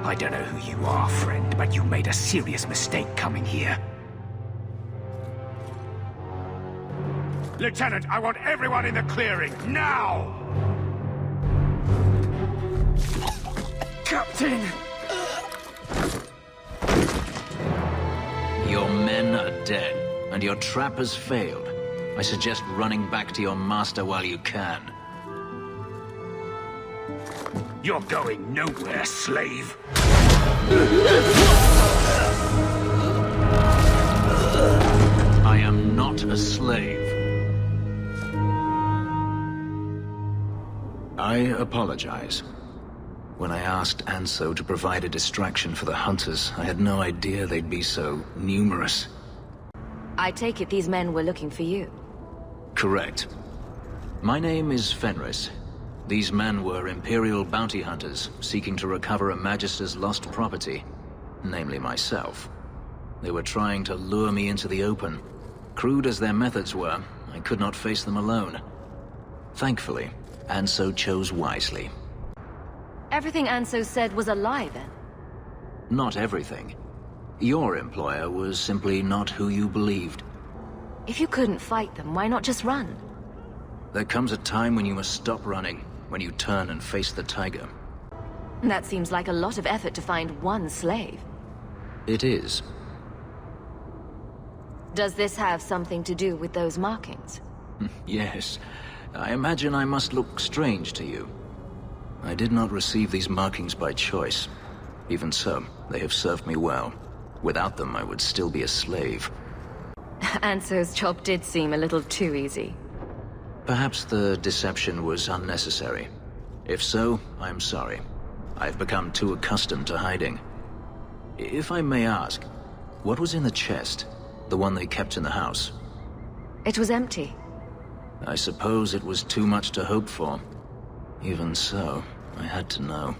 I don't know who you are, friend, but you made a serious mistake coming here. Lieutenant, I want everyone in the clearing, now! Captain! Your men are dead, and your trap has failed. I suggest running back to your master while you can. You're going nowhere, slave! I am not a slave. I apologize. When I asked Anso to provide a distraction for the hunters, I had no idea they'd be so numerous. I take it these men were looking for you. Correct. My name is Fenris. These men were Imperial bounty hunters, seeking to recover a Magister's lost property, namely myself. They were trying to lure me into the open. Crude as their methods were, I could not face them alone. Thankfully, Anso chose wisely. Everything Anso said was a lie, then? Not everything. Your employer was simply not who you believed. If you couldn't fight them, why not just run? There comes a time when you must stop running, when you turn and face the tiger. That seems like a lot of effort to find one slave. It is. Does this have something to do with those markings? Yes. I imagine I must look strange to you. I did not receive these markings by choice. Even so, they have served me well. Without them, I would still be a slave. Anso's job did seem a little too easy. Perhaps the deception was unnecessary. If so, I'm sorry. I've become too accustomed to hiding. If I may ask, what was in the chest? The one they kept in the house? It was empty. I suppose it was too much to hope for. Even so, I had to know.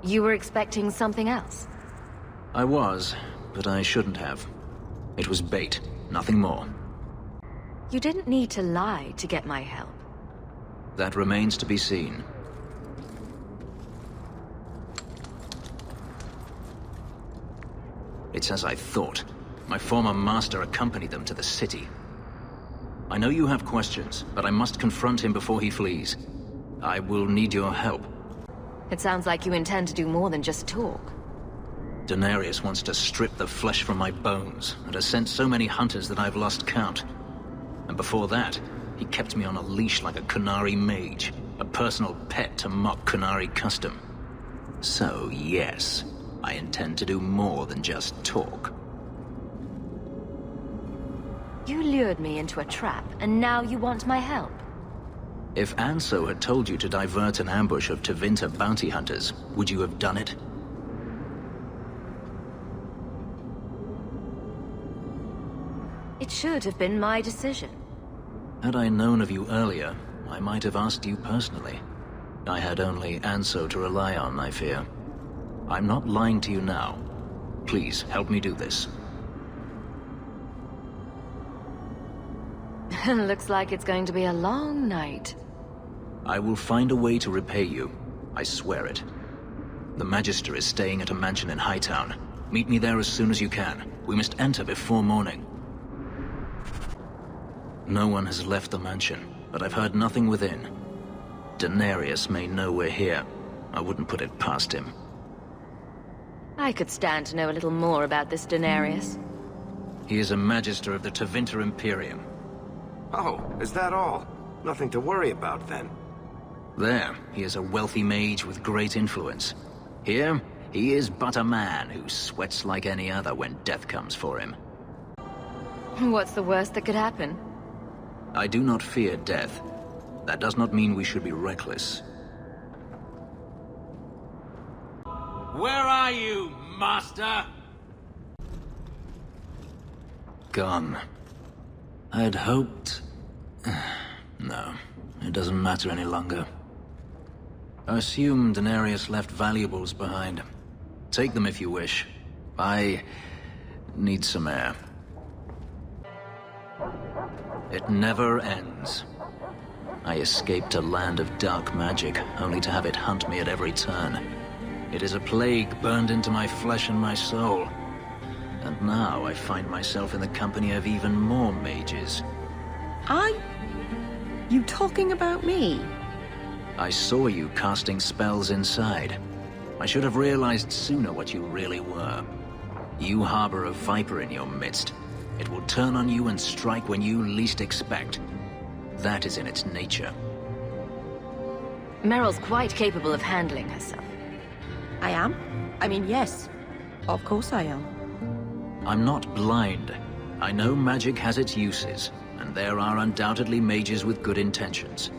You were expecting something else? I was, but I shouldn't have. It was bait, nothing more. You didn't need to lie to get my help. That remains to be seen. It's as I thought. My former master accompanied them to the city. I know you have questions, but I must confront him before he flees. I will need your help. It sounds like you intend to do more than just talk. Denarius wants to strip the flesh from my bones, and has sent so many hunters that I've lost count. And before that, he kept me on a leash like a Kunari mage, a personal pet to mock Kunari custom. So yes, I intend to do more than just talk. You lured me into a trap, and now you want my help. If Anso had told you to divert an ambush of Tevinter bounty hunters, would you have done it? It should have been my decision. Had I known of you earlier, I might have asked you personally. I had only Anso to rely on, I fear. I'm not lying to you now. Please, help me do this. Looks like it's going to be a long night. I will find a way to repay you. I swear it. The Magister is staying at a mansion in Hightown. Meet me there as soon as you can. We must enter before morning. No one has left the mansion, but I've heard nothing within. Denarius may know we're here. I wouldn't put it past him. I could stand to know a little more about this Denarius. He is a Magister of the Tevinter Imperium. Oh, is that all? Nothing to worry about, then. There, he is a wealthy mage with great influence. Here, he is but a man who sweats like any other when death comes for him. What's the worst that could happen? I do not fear death. That does not mean we should be reckless. Where are you, Master? Gone. I had hoped... No, it doesn't matter any longer. I assume Denarius left valuables behind. Take them if you wish. I need some air. It never ends. I escaped a land of dark magic, only to have it hunt me at every turn. It is a plague burned into my flesh and my soul. And now I find myself in the company of even more mages. You talking about me? I saw you casting spells inside. I should have realized sooner what you really were. You harbor a viper in your midst. It will turn on you and strike when you least expect. That is in its nature. Meryl's quite capable of handling herself. I am? I mean, yes. Of course I am. I'm not blind. I know magic has its uses, and there are undoubtedly mages with good intentions.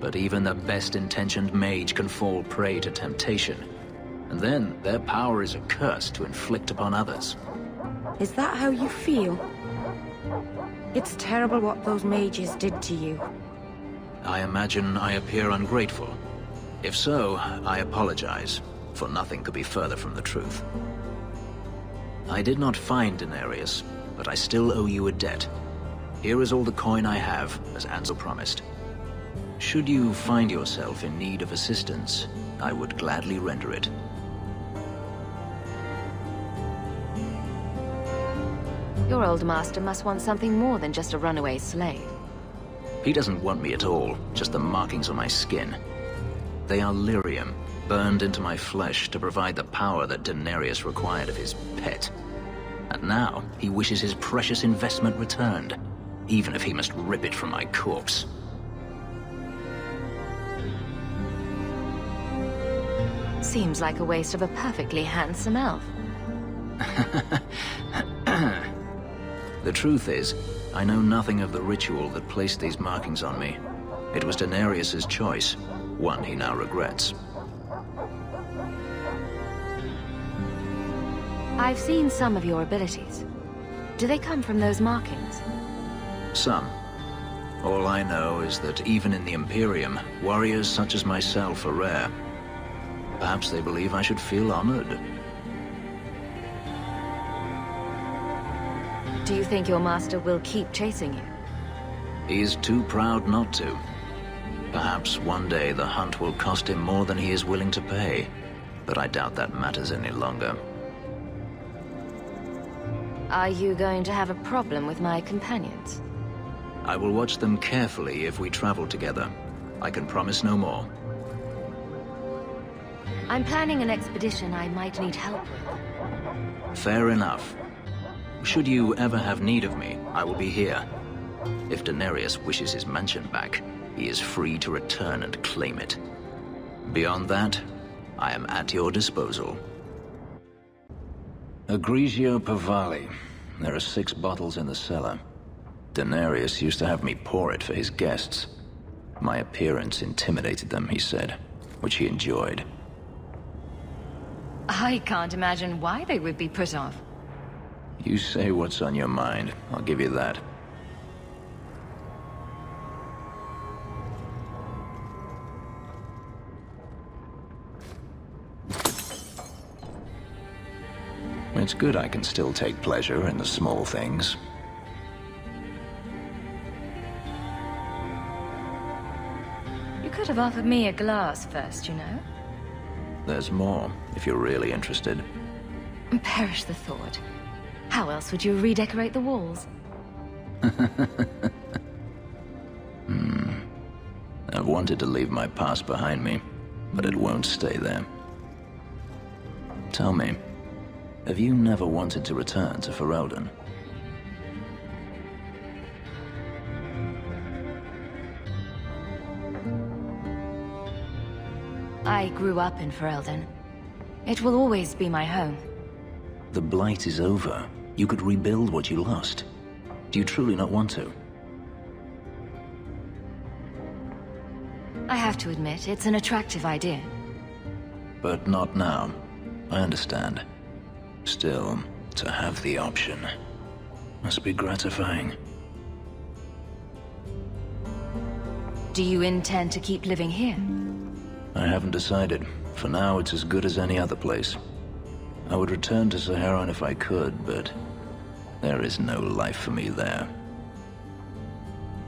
But even the best-intentioned mage can fall prey to temptation. And then their power is a curse to inflict upon others. Is that how you feel? It's terrible what those mages did to you. I imagine I appear ungrateful. If so, I apologize, for nothing could be further from the truth. I did not find Denarius, but I still owe you a debt. Here is all the coin I have, as Ansel promised. Should you find yourself in need of assistance, I would gladly render it. Your old master must want something more than just a runaway slave. He doesn't want me at all, just the markings on my skin. They are lyrium, burned into my flesh to provide the power that Denarius required of his pet. And now, he wishes his precious investment returned, even if he must rip it from my corpse. Seems like a waste of a perfectly handsome elf. The truth is, I know nothing of the ritual that placed these markings on me. It was Denarius's choice, one he now regrets. I've seen some of your abilities. Do they come from those markings? Some. All I know is that even in the Imperium, warriors such as myself are rare. Perhaps they believe I should feel honored. Do you think your master will keep chasing you? He is too proud not to. Perhaps one day the hunt will cost him more than he is willing to pay, but I doubt that matters any longer. Are you going to have a problem with my companions? I will watch them carefully if we travel together. I can promise no more. I'm planning an expedition I might need help with. Fair enough. Should you ever have need of me, I will be here. If Denarius wishes his mansion back, he is free to return and claim it. Beyond that, I am at your disposal. Egregio Pavali. There are 6 bottles in the cellar. Denarius used to have me pour it for his guests. My appearance intimidated them, he said, which he enjoyed. I can't imagine why they would be put off. You say what's on your mind, I'll give you that. It's good I can still take pleasure in the small things. You could have offered me a glass first, you know? There's more, if you're really interested. Perish the thought. How else would you redecorate the walls? I've wanted to leave my past behind me, but it won't stay there. Tell me, have you never wanted to return to Ferelden? I grew up in Ferelden. It will always be my home. The Blight is over. You could rebuild what you lost. Do you truly not want to? I have to admit, it's an attractive idea. But not now. I understand. Still, to have the option must be gratifying. Do you intend to keep living here? I haven't decided. For now, it's as good as any other place. I would return to Saharan if I could, but there is no life for me there.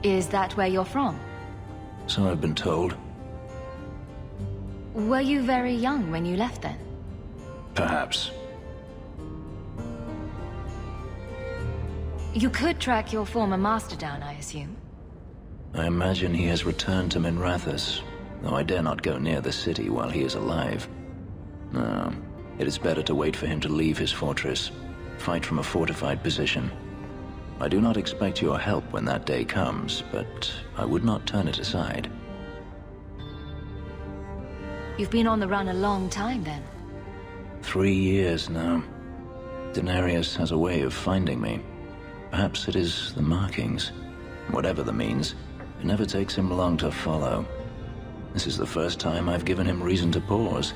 Is that where you're from? So I've been told. Were you very young when you left then? Perhaps. You could track your former master down, I assume. I imagine he has returned to Minrathous, though I dare not go near the city while he is alive. No, it is better to wait for him to leave his fortress, fight from a fortified position. I do not expect your help when that day comes, but I would not turn it aside. You've been on the run a long time then. 3 years now. Denarius has a way of finding me. Perhaps it is the markings. Whatever the means, it never takes him long to follow. This is the first time I've given him reason to pause.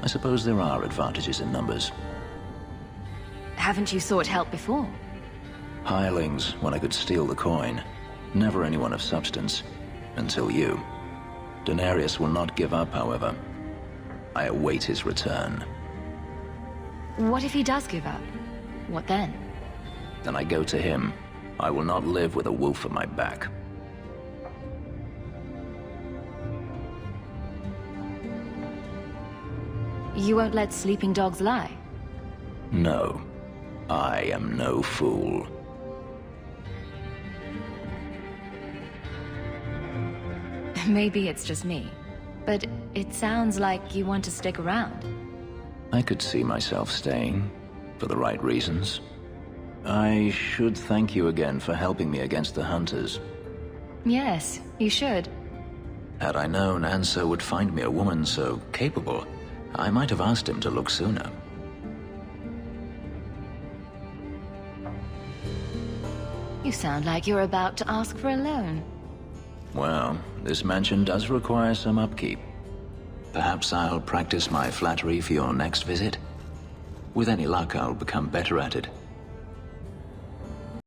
I suppose there are advantages in numbers. Haven't you sought help before? Hirelings, when I could steal the coin. Never anyone of substance. Until you. Denarius will not give up, however. I await his return. What if he does give up? What then? Then I go to him. I will not live with a wolf at my back. You won't let sleeping dogs lie? No. I am no fool. Maybe it's just me, but it sounds like you want to stick around. I could see myself staying, for the right reasons. I should thank you again for helping me against the hunters. Yes, you should. Had I known Ansel would find me a woman so capable, I might have asked him to look sooner. You sound like you're about to ask for a loan. Well, this mansion does require some upkeep. Perhaps I'll practice my flattery for your next visit? With any luck, I'll become better at it.